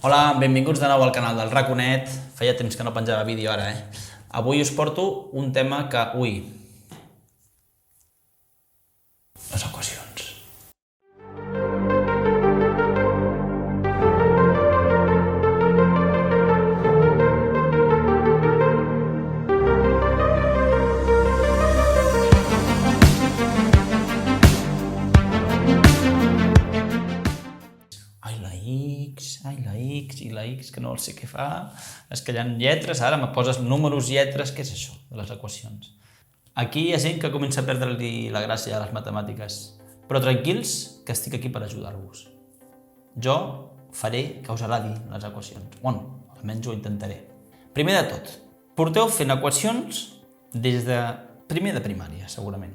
Hola, benvinguts de nou al canal del Raconet. Feia temps que no penjava vídeo ara, Avui us porto un tema que... Les equacions. Ai, la X i la X, que no sé què fa. És que hi ha lletres, ara me poses números, lletres, què és això de les equacions? Aquí hi ha gent que comença a perdre-li la gràcia a les matemàtiques. Però tranquils, que estic aquí per ajudar-vos. Jo faré que us agradi les equacions. Bueno, almenys ho intentaré. Primer de tot, porteu fent equacions des de primer de primària, segurament.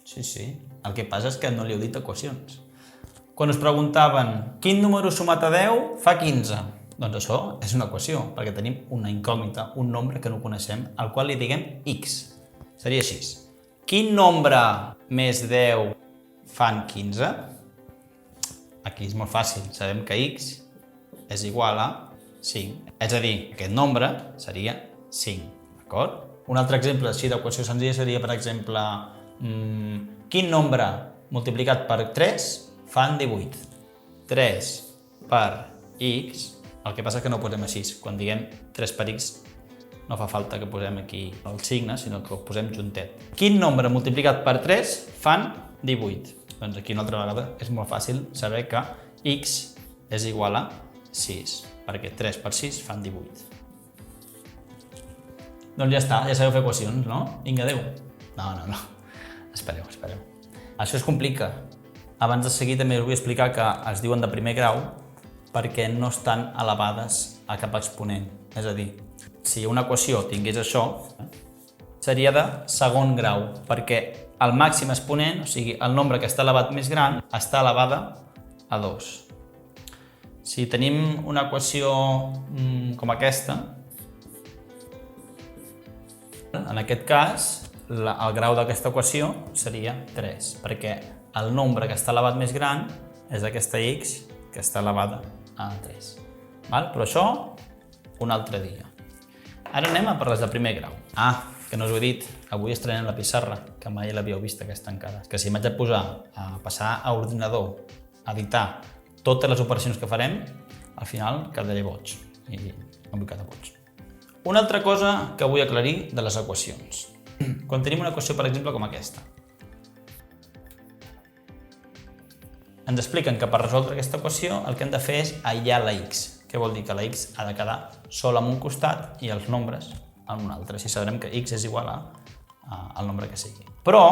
Sí. El que passa és que no li heu dit equacions. Quan us preguntaven quin número sumat a 10 fa 15, doncs això és una equació, perquè tenim una incògnita, un nombre que no coneixem, al qual li diguem x. Seria així. Quin nombre més 10 fan 15? Aquí és molt fàcil, sabem que x és igual a 5. És a dir, aquest nombre seria 5, d'acord? Un altre exemple així d'equació senzilla seria, per exemple, quin nombre multiplicat per 3 fan 18. 3 per x, el que passa és que no ho posem així. Quan diguem 3 per x no fa falta que posem aquí el signe, sinó que ho posem juntet. Quin nombre multiplicat per 3 fan 18? Doncs aquí una altra vegada és molt fàcil saber que x és igual a 6, perquè 3 per 6 fan 18. Doncs ja està, ja sabeu fer equacions, no? Vinga, adéu. No. Espereu. Això es complica. Abans de seguir també us vull explicar que es diuen de primer grau perquè no estan elevades a cap exponent. És a dir, si una equació tingués això, seria de segon grau, perquè el màxim exponent, o sigui, el nombre que està elevat més gran, està elevada a 2. Si tenim una equació com aquesta, en aquest cas, el grau d'aquesta equació seria 3, perquè el nombre que està elevat més gran és aquesta x que està elevada a 3. Però això, un altre dia. Ara anem a per les de primer grau. Que no us ho he dit, avui estrenem la pissarra, que mai l'havíeu vista aquesta encara. Que si m'haig de posar a passar a ordinador, a editar totes les operacions que farem, al final quedaré boig. I no vull quedar boig. Una altra cosa que vull aclarir de les equacions. Quan tenim una equació, per exemple, com aquesta, ens expliquen que per resoldre aquesta equació el que hem de fer és aïllar la x. Què vol dir? Que la x ha de quedar sola en un costat i els nombres en un altre. Així sabrem que x és igual al nombre que sigui. Però,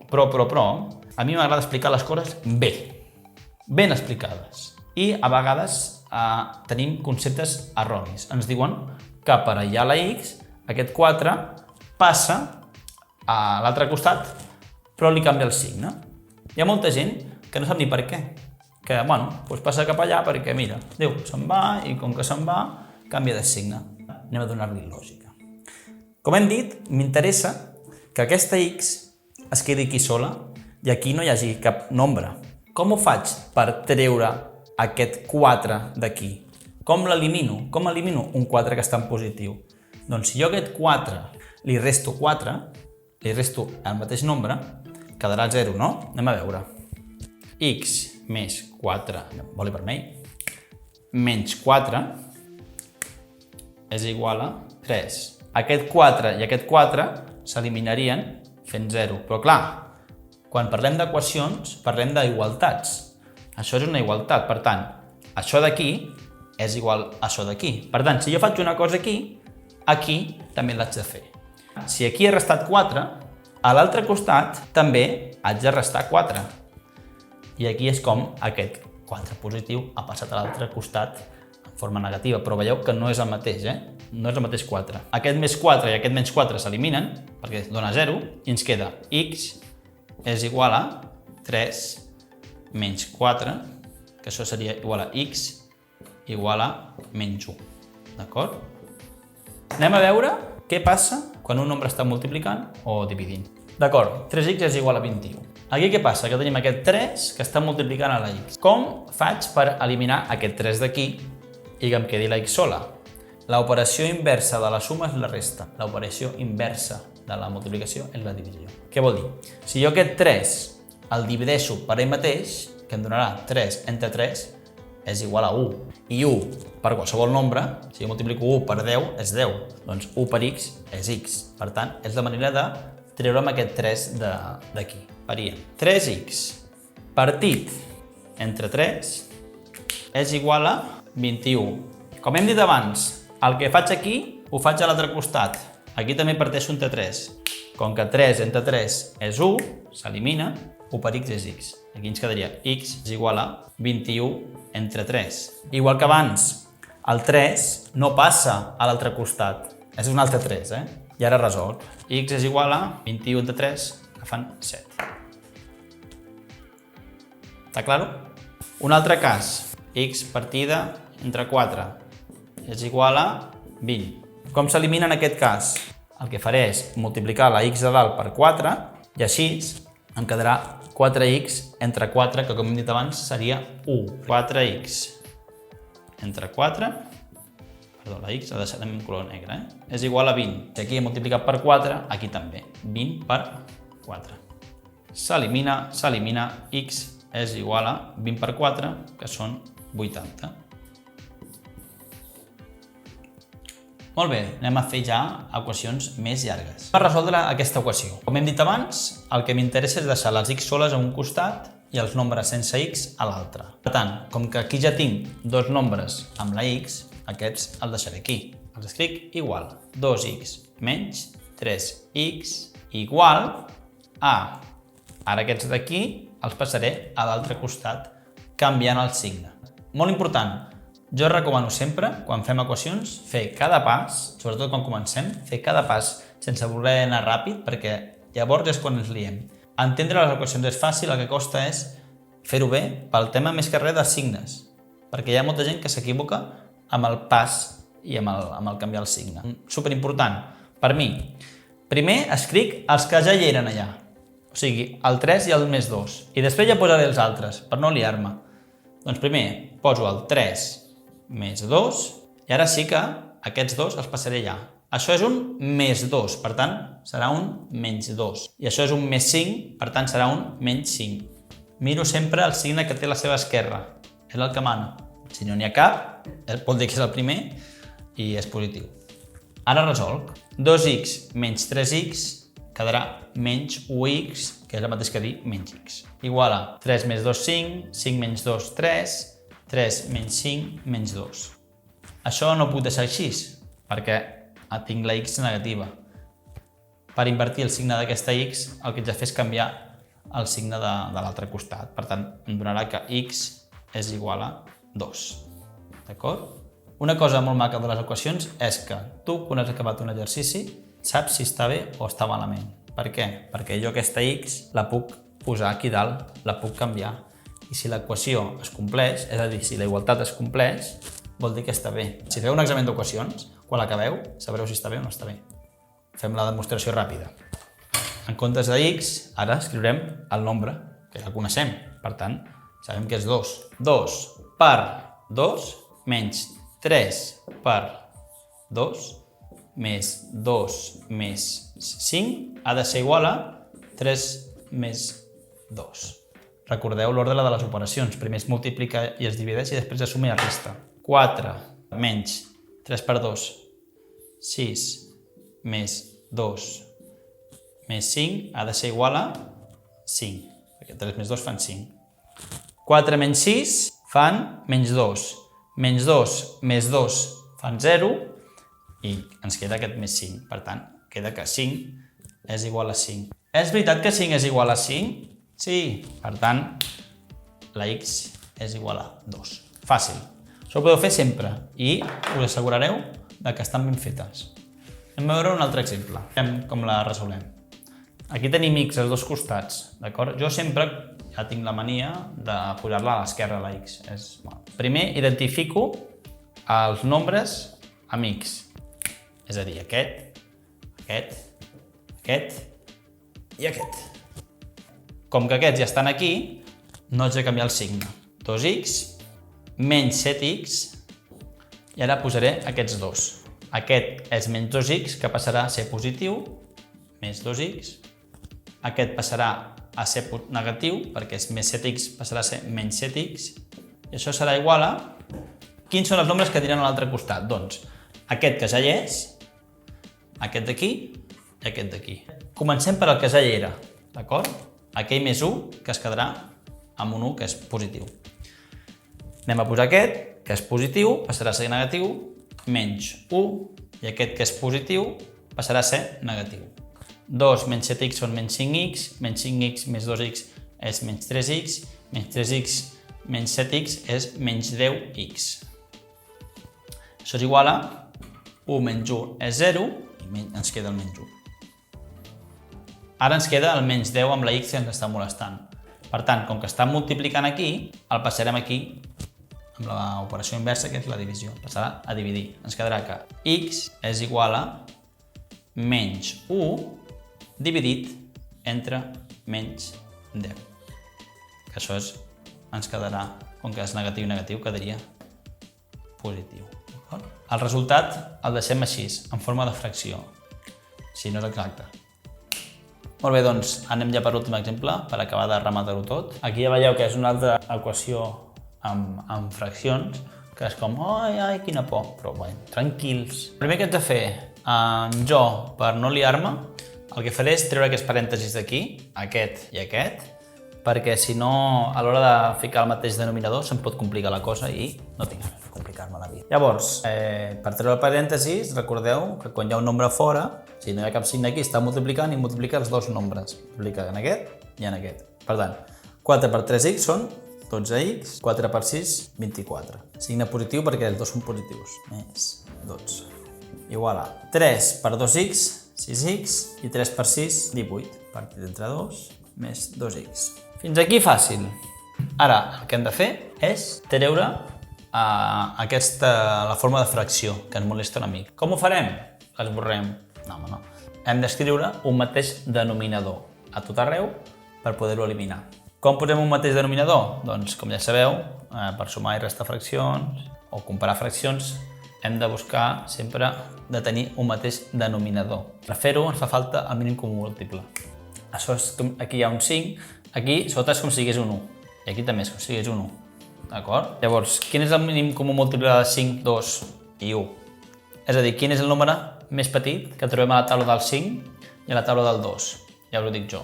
a mi m'agrada explicar les coses ben explicades. I a vegades tenim conceptes erronis. Ens diuen que per aïllar la x, aquest 4 passa a l'altre costat, però li canvia el signe. Hi ha molta gent que no sap ni per què. Que, doncs passa cap allà perquè, mira, diu, se'n va i com que se'n va, canvia de signe. Anem a donar-li lògica. Com hem dit, m'interessa que aquesta x es quedi aquí sola i aquí no hi hagi cap nombre. Com ho faig per treure aquest 4 d'aquí? Com l'elimino? Com elimino un 4 que està en positiu? Doncs si jo aquest 4 li resto 4, li resto el mateix nombre, quedarà 0, no? Anem a veure. X més 4, boli vermell, menys 4 és igual a 3. Aquest 4 i aquest 4 s'eliminarien fent 0. Però clar, quan parlem d'equacions, parlem d'igualtats. Això és una igualtat, per tant, això d'aquí és igual a això d'aquí. Per tant, si jo faig una cosa aquí, aquí també l'haig de fer. Si aquí he restat 4, a l'altre costat també haig de restar 4. I aquí és com aquest 4 positiu ha passat a l'altre costat en forma negativa, però veieu que no és el mateix, No és el mateix 4. Aquest més 4 i aquest menys 4 s'eliminen, perquè dona 0, i ens queda x és igual a 3 menys 4, que això seria igual a x igual a menys 1. D'acord? Anem a veure què passa quan un nombre està multiplicant o dividint. D'acord, 3x és igual a 21. Aquí què passa? Que tenim aquest 3 que està multiplicant a la x. Com faig per eliminar aquest 3 d'aquí i que em quedi la x sola. L'operació inversa de la suma és la resta. L'operació inversa de la multiplicació és la divisió. Què vol dir? Si jo aquest 3 el divideixo per ell mateix, que em donarà 3 entre 3, és igual a 1. I 1 per qualsevol nombre, si jo multiplico 1 per 10, és 10. Doncs 1 per x és x. Per tant, és la manera de treure'm aquest 3 d'aquí. Faria 3x partit entre 3 és igual a 21. Com hem dit abans, el que faig aquí ho faig a l'altre costat. Aquí també parteixo entre 3. Com que 3 entre 3 és 1, s'elimina, 1 per x és x. Aquí ens quedaria x és igual a 21 entre 3. Igual que abans, el 3 no passa a l'altre costat. És un altre 3, I ara resolc. X és igual a 21 entre 3, que fan 7. Està clar? Un altre cas. X partida entre 4 és igual a 20. Com s'elimina en aquest cas? El que faré és multiplicar la x de dalt per 4 i així em quedarà 4x entre 4, que com hem dit abans seria 1. 4x entre 4, perdó, la x la deixarem en color negre, és igual a 20. Si aquí he multiplicat per 4, aquí també. 20 per 4. S'elimina, x és igual a 20 per 4, que són 80. Molt bé, anem a fer ja equacions més llargues. Per resoldre aquesta equació, com hem dit abans, el que m'interessa és deixar les x soles a un costat i els nombres sense x a l'altre. Per tant, com que aquí ja tinc dos nombres amb la x, aquests els deixaré aquí. Els escric igual. 2x menys 3x igual a... Ara aquests d'aquí els passaré a l'altre costat canviant el signe. Molt important, jo recomano sempre, quan fem equacions, fer cada pas, sobretot quan comencem, fer cada pas sense voler anar ràpid, perquè llavors és quan ens liem. Entendre les equacions és fàcil, el que costa és fer-ho bé pel tema més que res de signes, perquè hi ha molta gent que s'equivoca amb el pas i amb el canviar el signe. Superimportant, per mi. Primer escric els que ja hi eren allà, o sigui, el 3 i el més 2, i després ja posaré els altres, per no liar-me. Doncs primer poso el 3 més 2, i ara sí que aquests dos els passaré allà. Això és un més 2, per tant, serà un menys 2. I això és un més 5, per tant, serà un menys 5. Miro sempre el signe que té a la seva esquerra. És el que mana. Si no n'hi ha cap, vol dir que és el primer i és positiu. Ara resolc. 2x menys 3x quedarà menys 1x, que és el mateix que dir menys x. Igual a 3 més 2, 5, 5 menys 2, 3, 3 menys 5 menys 2. Això no ho puc deixar així, perquè tinc la x negativa. Per invertir el signe d'aquesta x, el que haig de fer és canviar el signe de l'altre costat. Per tant, em donarà que x és igual a 2. D'acord? Una cosa molt maca de les equacions és que tu, quan has acabat un exercici, saps si està bé o està malament. Per què? Perquè jo aquesta x la puc posar aquí dalt, la puc canviar. I si l'equació es compleix, és a dir, si la igualtat es compleix, vol dir que està bé. Si feu un examen d'equacions, quan l'acabeu, sabreu si està bé o no està bé. Fem la demostració ràpida. En comptes de x, ara escriurem el nombre, que ja el coneixem. Per tant, sabem que és 2. 2 per 2 menys 3 per 2 més 2 més 5 ha de ser igual a 3 més 2. Recordeu l'ordre de les operacions. Primer es multiplica i es divideix i després es suma i es resta. 4 menys 3 per 2, 6 més 2 més 5 ha de ser igual a 5, perquè 3 més 2 fan 5. 4 menys 6 fan menys 2. Menys 2 més 2 fan 0 i ens queda aquest més 5. Per tant, queda que 5 és igual a 5. És veritat que 5 és igual a 5? Sí. Per tant, la x és igual a 2. Fàcil. Això ho podeu fer sempre i us assegurareu que estan ben fetes. Anem a veure un altre exemple. Veiem com la resolem. Aquí tenim x als dos costats, d'acord? Jo sempre ja tinc la mania de posar-la a l'esquerra, la x. Primer identifico els nombres amb x. És a dir, aquest i aquest. Com que aquests ja estan aquí, no haig de canviar el signe. 2x menys 7x I ara posaré aquests dos. Aquest és menys 2x, que passarà a ser positiu, més 2x. Aquest passarà a ser negatiu, perquè és més 7x, passarà a ser menys 7x. I això serà igual a... Quins són els nombres que tindran a l'altre costat? Doncs aquest que ja hi és, aquest d'aquí i aquest d'aquí. Comencem per el que ja hi era, d'acord? Aquell més 1 que es quedarà amb un 1 que és positiu. Anem a posar aquest, que és positiu, passarà a ser negatiu, menys 1, i aquest que és positiu passarà a ser negatiu. 2 menys 7x són menys 5x més 2x és menys 3x, menys 3x menys 7x és menys 10x. Això és igual a 1 menys 1 és 0 i ens queda el menys 1. Ara ens queda el menys 10 amb la x que ens està molestant. Per tant, com que està multiplicant aquí, el passarem aquí amb l'operació inversa, que és la divisió. Passarà a dividir. Ens quedarà que x és igual a menys 1 dividit entre menys 10. Que això ens quedarà, com que és negatiu i negatiu, quedaria positiu. El resultat el deixem així, en forma de fracció, si no és exacte. Molt bé, doncs anem ja per l'últim exemple, per acabar de rematar-ho tot. Aquí ja veieu que és una altra equació amb fraccions, que és com, ai, quina por, però bé, tranquils. El primer que haig de fer, jo, per no liar-me, el que faré és treure aquests parèntesis d'aquí, aquest i aquest, perquè si no, a l'hora de ficar el mateix denominador, se'm pot complicar la cosa i no tinc ganes de complicar-me la vida. Llavors, per treure el parèntesis, recordeu que quan hi ha un nombre fora, si no hi ha cap signe aquí, està multiplicant i multiplica els dos nombres. Multiplica en aquest i en aquest. Per tant, 4 per 3x són 12x, 4 per 6, 24. Signe positiu perquè els dos són positius. Més 12. Igual a 3 per 2x, 6x, i 3 per 6, 18. Partit entre 2, més 2x. Fins aquí fàcil. Ara, el que hem de fer és treure la forma de fracció, que ens molesta una mica. Com ho farem? L'esborrem. No, home, no. Hem d'escriure un mateix denominador a tot arreu per poder-ho eliminar. Com posem un mateix denominador? Doncs, com ja sabeu, per sumar i restar fraccions o comparar fraccions, hem de buscar sempre de tenir un mateix denominador. Per fer-ho ens fa falta el mínim comú múltiple. Això és com, aquí hi ha un 5, aquí sota és com si hi hagués un 1, i aquí també és com si hi hagués un 1. D'acord? Llavors, quin és el mínim comú múltiple de 5, 2 i 1? És a dir, quin és el número més petit que trobem a la taula del 5 i a la taula del 2? Ja us ho dic jo.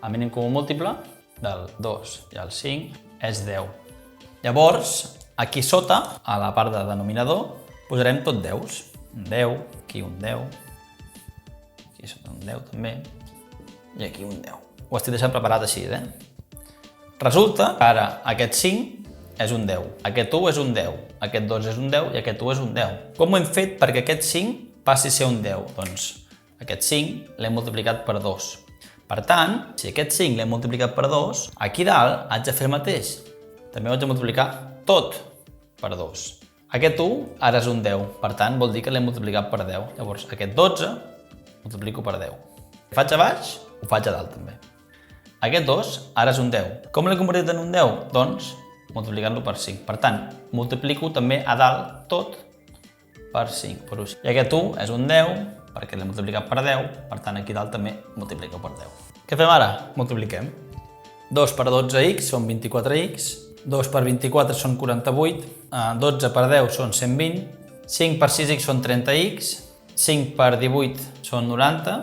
El mínim comú múltiple del 2 i el 5 és 10. Llavors, aquí sota, a la part de denominador, posarem tot 10s. Un 10, aquí un 10, aquí sota un 10 també, i aquí un 10. Ho estic deixant preparat així, Resulta que ara aquest 5 és un 10, aquest 1 és un 10, aquest 2 és un 10 i aquest 1 és un 10. Com ho hem fet perquè aquest 5 passi a ser un 10? Doncs aquest 5 l'hem multiplicat per 2. Per tant, si aquest 5 l'hem multiplicat per 2, aquí dalt haig de fer el mateix. També ho haig de multiplicar tot per 2. Aquest 1 ara és un 10, per tant vol dir que l'hem multiplicat per 10. Llavors aquest 12 multiplico per 10. Ho faig a baix, ho faig a dalt també. Aquest 2 ara és un 10. Com l'he convertit en un 10? Doncs multiplicant-lo per 5. Per tant, multiplico també a dalt tot per 5. I aquest 1 és un 10, perquè l'he multiplicat per 10, per tant aquí dalt també multiplico per 10. Què fem ara? Multipliquem. 2 per 12x són 24x, 2 per 24 són 48, 12 per 10 són 120, 5 per 6x són 30x, 5 per 18 són 90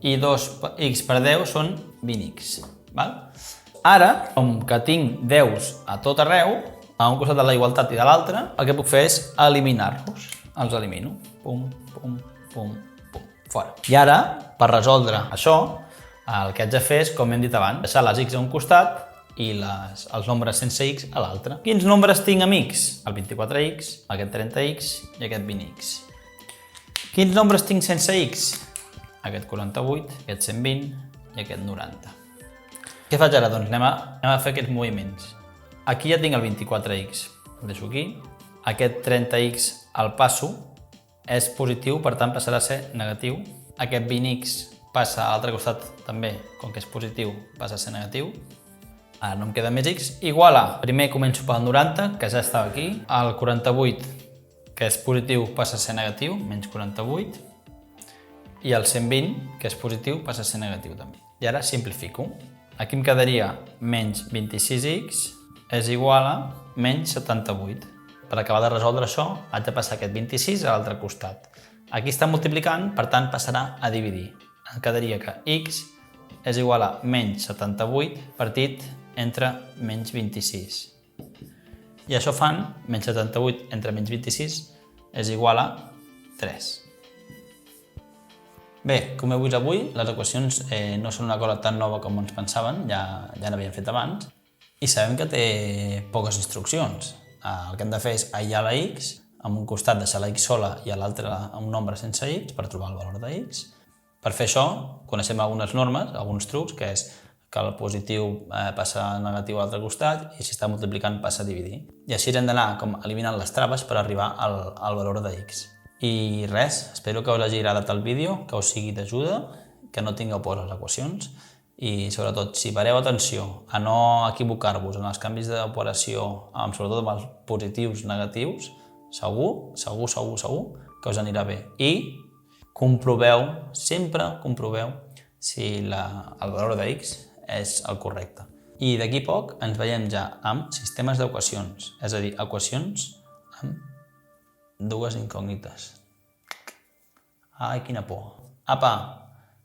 i 2x per 10 són 20x. Ara, com que tinc 10s a tot arreu, a un costat de la igualtat i de l'altre, el que puc fer és eliminar-los. Els elimino. Pum, pum, pum, pum. Fora. I ara, per resoldre això, el que haig de fer és, com hem dit abans, deixar les x a un costat i els nombres sense x a l'altre. Quins nombres tinc amb x? El 24x, aquest 30x i aquest 20x. Quins nombres tinc sense x? Aquest 48, aquest 120 i aquest 90. Què faig ara? Doncs anem a fer aquests moviments. Aquí ja tinc el 24x, el deixo aquí. Aquest 30x el passo, és positiu, per tant passarà a ser negatiu. Aquest 20x passa a l'altre costat també, com que és positiu, passa a ser negatiu. Ara no em queda més x, igual a, primer començo pel 90, que ja estava aquí, el 48, que és positiu, passa a ser negatiu, menys 48, i el 120, que és positiu, passa a ser negatiu també. I ara simplifico. Aquí em quedaria menys 26x és igual a menys 78. Per acabar de resoldre això, haig de passar aquest 26 a l'altre costat. Aquí està multiplicant, per tant passarà a dividir. Em quedaria que x és igual a menys 78 partit entre menys 26. I això fan menys 78 entre menys 26 és igual a 3. Bé, com heu vist avui, les equacions no són una cosa tan nova com ens pensaven, ja n'havíem fet abans, i sabem que té poques instruccions. El que hem de fer és aïllar la x, a un costat deixar la x sola i a l'altre un nombre sense x per trobar el valor de x. Per fer això, coneixem algunes normes, alguns trucs, que és que el positiu passa a negatiu a l'altre costat i si està multiplicant passa a dividir. I així hem d'anar eliminant les traves per arribar al valor de x. I res, espero que us hagi agradat el vídeo, que us sigui d'ajuda, que no tingueu por a les equacions i sobretot si pareu atenció a no equivocar-vos en els canvis d'operació, sobretot amb els positius negatius, segur que us anirà bé. I comproveu, sempre comproveu si el valor de x és el correcte. I d'aquí poc ens veiem ja amb sistemes d'equacions, és a dir, equacions amb dues incògnites. Ai, quina por. Apa,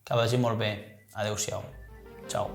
que vagi molt bé. Adéu-siau. Ciao.